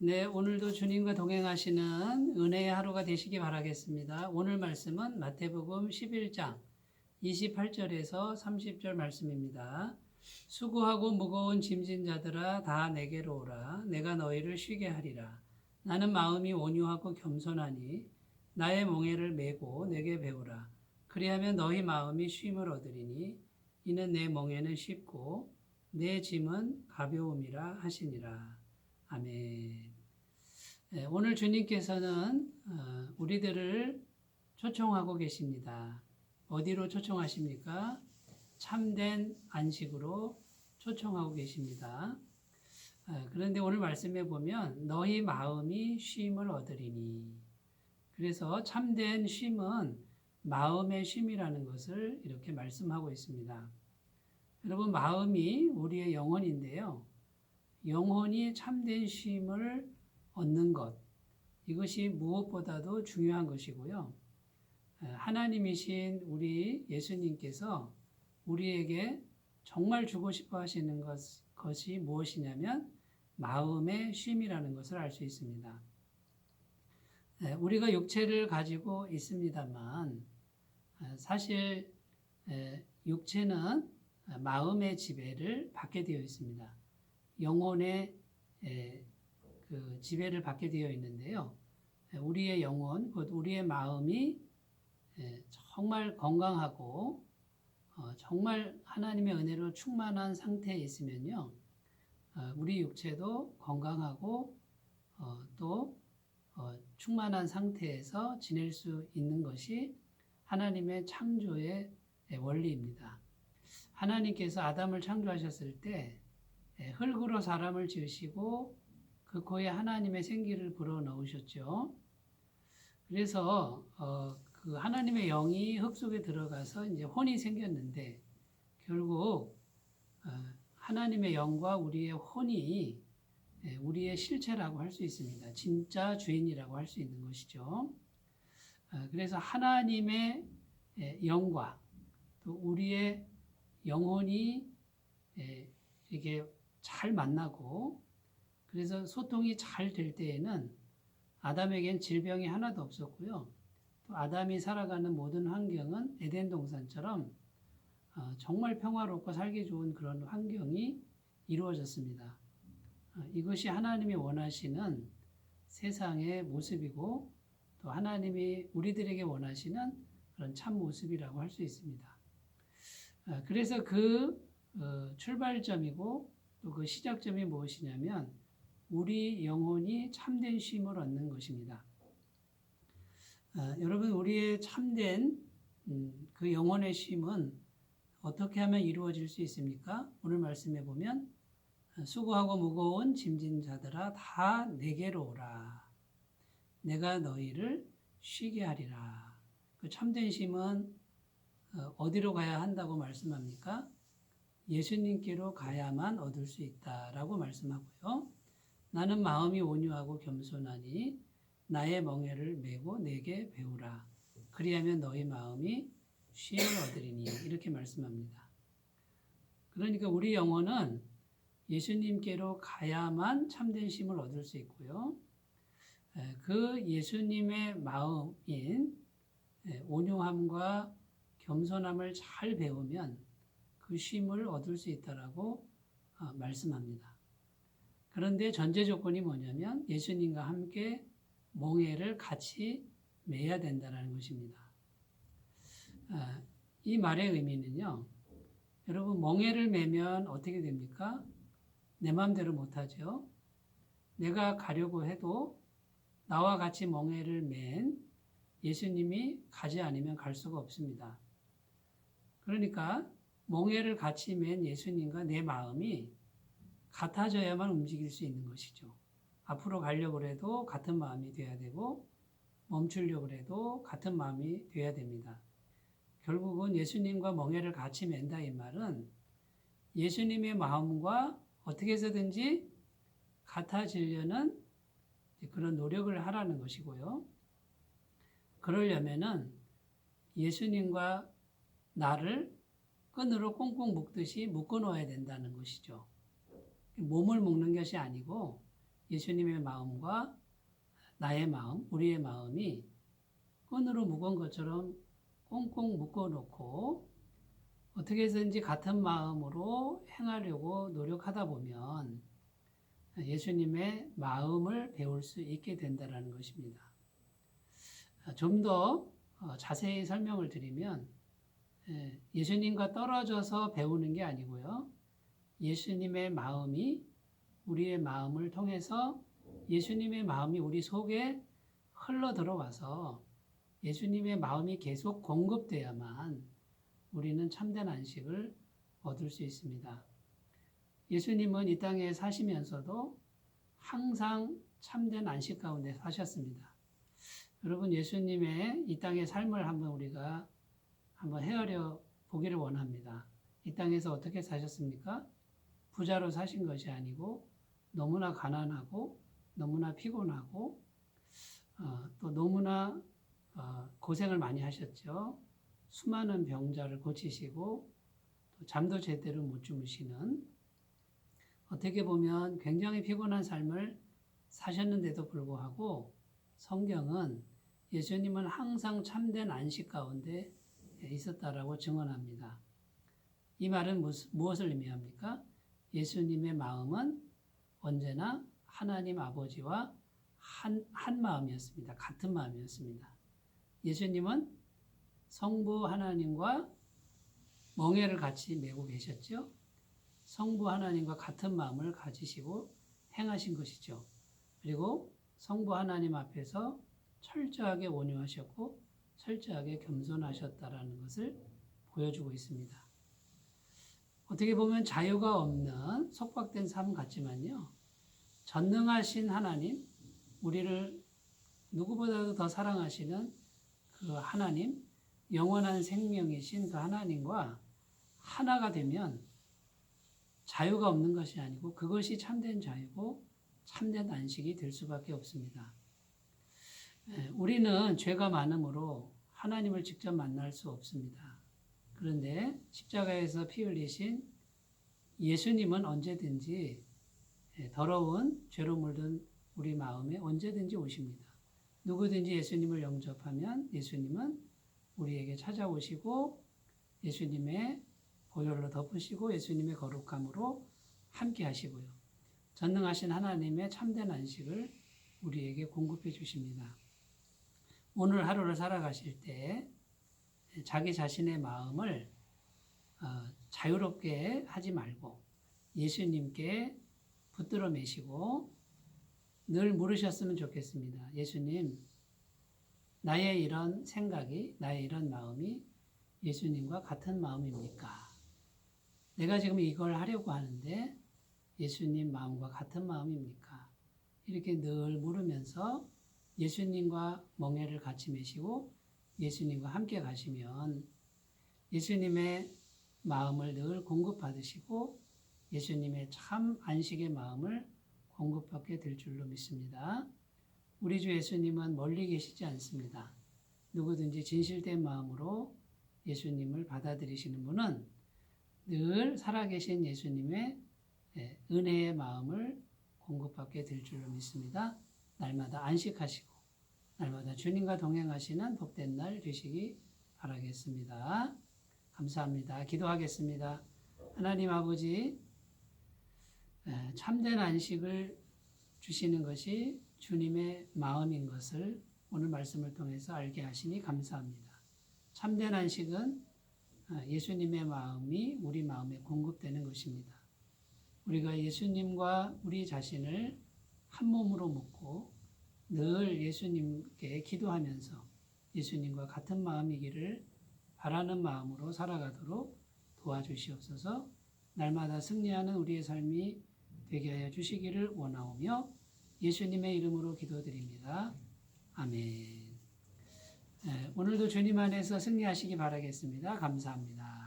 네, 오늘도 주님과 동행하시는 은혜의 하루가 되시기 바라겠습니다. 오늘 말씀은 마태복음 11장 28절에서 30절 말씀입니다. 수고하고 무거운 짐진 자들아 다 내게로 오라. 내가 너희를 쉬게 하리라. 나는 마음이 온유하고 겸손하니 나의 멍에를 메고 내게 배우라. 그리하면 너희 마음이 쉼을 얻으리니 이는 내 멍에는 쉽고 내 짐은 가벼움이라 하시니라. 아멘. 오늘 주님께서는 우리들을 초청하고 계십니다. 어디로 초청하십니까? 참된 안식으로 초청하고 계십니다. 그런데 오늘 말씀에 보면 너희 마음이 쉼을 얻으리니, 그래서 참된 쉼은 마음의 쉼이라는 것을 이렇게 말씀하고 있습니다. 여러분, 마음이 우리의 영혼인데요. 영혼이 참된 쉼을 얻는 것, 이것이 무엇보다도 중요한 것이고요. 하나님이신 우리 예수님께서 우리에게 정말 주고 싶어 하시는 것이 무엇이냐면 마음의 쉼이라는 것을 알 수 있습니다. 우리가 육체를 가지고 있습니다만 사실 육체는 마음의 지배를 받게 되어 있습니다. 영혼의 그 지배를 받게 되어 있는데요. 우리의 영혼, 곧 우리의 마음이 정말 건강하고 정말 하나님의 은혜로 충만한 상태에 있으면요. 우리 육체도 건강하고 또 충만한 상태에서 지낼 수 있는 것이 하나님의 창조의 원리입니다. 하나님께서 아담을 창조하셨을 때 흙으로 사람을 지으시고 그 코에 하나님의 생기를 불어넣으셨죠. 그래서 그 하나님의 영이 흙 속에 들어가서 이제 혼이 생겼는데 결국 하나님의 영과 우리의 혼이 우리의 실체라고 할 수 있습니다. 진짜 주인이라고 할 수 있는 것이죠. 그래서 하나님의 영과 또 우리의 영혼이 이게 잘 만나고 그래서 소통이 잘 될 때에는 아담에겐 질병이 하나도 없었고요. 또 아담이 살아가는 모든 환경은 에덴 동산처럼 정말 평화롭고 살기 좋은 그런 환경이 이루어졌습니다. 이것이 하나님이 원하시는 세상의 모습이고 또 하나님이 우리들에게 원하시는 그런 참 모습이라고 할 수 있습니다. 그래서 그 출발점이고 또 그 시작점이 무엇이냐면 우리 영혼이 참된 쉼을 얻는 것입니다. 여러분, 우리의 참된 그 영혼의 쉼은 어떻게 하면 이루어질 수 있습니까? 오늘 말씀해 보면 수고하고 무거운 짐진 자들아 다 내게로 오라. 내가 너희를 쉬게 하리라. 그 참된 쉼은 어디로 가야 한다고 말씀합니까? 예수님께로 가야만 얻을 수 있다라고 말씀하고요. 나는 마음이 온유하고 겸손하니 나의 멍에를 메고 내게 배우라. 그리하면 너희 마음이 쉼을 얻으리니 이렇게 말씀합니다. 그러니까 우리 영혼은 예수님께로 가야만 참된 쉼을 얻을 수 있고요. 그 예수님의 마음인 온유함과 겸손함을 잘 배우면 그 쉼을 얻을 수 있다라고 말씀합니다. 그런데 전제 조건이 뭐냐면 예수님과 함께 멍에를 같이 매야 된다는 것입니다. 이 말의 의미는요. 여러분, 멍에를 매면 어떻게 됩니까? 내 마음대로 못하죠. 내가 가려고 해도 나와 같이 멍에를 맨 예수님이 가지 않으면 갈 수가 없습니다. 그러니까 멍에를 같이 맨 예수님과 내 마음이 같아져야만 움직일 수 있는 것이죠. 앞으로 가려고 해도 같은 마음이 돼야 되고 멈추려고 해도 같은 마음이 돼야 됩니다. 결국은 예수님과 멍에를 같이 맨다 이 말은 예수님의 마음과 어떻게 해서든지 같아지려는 그런 노력을 하라는 것이고요. 그러려면은 예수님과 나를 끈으로 꽁꽁 묶듯이 묶어 놓아야 된다는 것이죠. 몸을 묶는 것이 아니고 예수님의 마음과 나의 마음, 우리의 마음이 끈으로 묶은 것처럼 꽁꽁 묶어놓고 어떻게 해서든지 같은 마음으로 행하려고 노력하다 보면 예수님의 마음을 배울 수 있게 된다는 것입니다. 좀 더 자세히 설명을 드리면 예수님과 떨어져서 배우는 게 아니고요. 예수님의 마음이 우리의 마음을 통해서 예수님의 마음이 우리 속에 흘러 들어와서 예수님의 마음이 계속 공급돼야만 우리는 참된 안식을 얻을 수 있습니다. 예수님은 이 땅에 사시면서도 항상 참된 안식 가운데 사셨습니다. 여러분, 예수님의 이 땅의 삶을 우리가 한번 헤아려 보기를 원합니다. 이 땅에서 어떻게 사셨습니까? 부자로 사신 것이 아니고 너무나 가난하고 너무나 피곤하고 또 너무나 고생을 많이 하셨죠. 수많은 병자를 고치시고 또 잠도 제대로 못 주무시는, 어떻게 보면 굉장히 피곤한 삶을 사셨는데도 불구하고 성경은 예수님은 항상 참된 안식 가운데 있었다라고 증언합니다. 이 말은 무엇을 의미합니까? 예수님의 마음은 언제나 하나님 아버지와 한 마음이었습니다. 같은 마음이었습니다. 예수님은 성부 하나님과 멍에를 같이 메고 계셨죠. 성부 하나님과 같은 마음을 가지시고 행하신 것이죠. 그리고 성부 하나님 앞에서 철저하게 온유하셨고 철저하게 겸손하셨다라는 것을 보여주고 있습니다. 어떻게 보면 자유가 없는 속박된 삶 같지만요. 전능하신 하나님, 우리를 누구보다도 더 사랑하시는 그 하나님, 영원한 생명이신 그 하나님과 하나가 되면 자유가 없는 것이 아니고 그것이 참된 자유고 참된 안식이 될 수밖에 없습니다. 우리는 죄가 많으므로 하나님을 직접 만날 수 없습니다. 그런데 십자가에서 피 흘리신 예수님은 언제든지 더러운 죄로 물든 우리 마음에 언제든지 오십니다. 누구든지 예수님을 영접하면 예수님은 우리에게 찾아오시고 예수님의 보혈로 덮으시고 예수님의 거룩함으로 함께 하시고요. 전능하신 하나님의 참된 안식을 우리에게 공급해 주십니다. 오늘 하루를 살아가실 때 자기 자신의 마음을 자유롭게 하지 말고 예수님께 붙들어 매시고 늘 물으셨으면 좋겠습니다. 예수님, 나의 이런 생각이, 나의 이런 마음이 예수님과 같은 마음입니까? 내가 지금 이걸 하려고 하는데 예수님 마음과 같은 마음입니까? 이렇게 늘 물으면서 예수님과 멍에를 같이 매시고 예수님과 함께 가시면 예수님의 마음을 늘 공급받으시고 예수님의 참 안식의 마음을 공급받게 될 줄로 믿습니다. 우리 주 예수님은 멀리 계시지 않습니다. 누구든지 진실된 마음으로 예수님을 받아들이시는 분은 늘 살아계신 예수님의 은혜의 마음을 공급받게 될 줄로 믿습니다. 날마다 안식하시고 날마다 주님과 동행하시는 복된 날 되시기 바라겠습니다. 감사합니다. 기도하겠습니다. 하나님 아버지, 참된 안식을 주시는 것이 주님의 마음인 것을 오늘 말씀을 통해서 알게 하시니 감사합니다. 참된 안식은 예수님의 마음이 우리 마음에 공급되는 것입니다. 우리가 예수님과 우리 자신을 한 몸으로 묶고 늘 예수님께 기도하면서 예수님과 같은 마음이기를 바라는 마음으로 살아가도록 도와주시옵소서. 날마다 승리하는 우리의 삶이 되게 하여 주시기를 원하오며 예수님의 이름으로 기도드립니다. 아멘. 오늘도 주님 안에서 승리하시기 바라겠습니다. 감사합니다.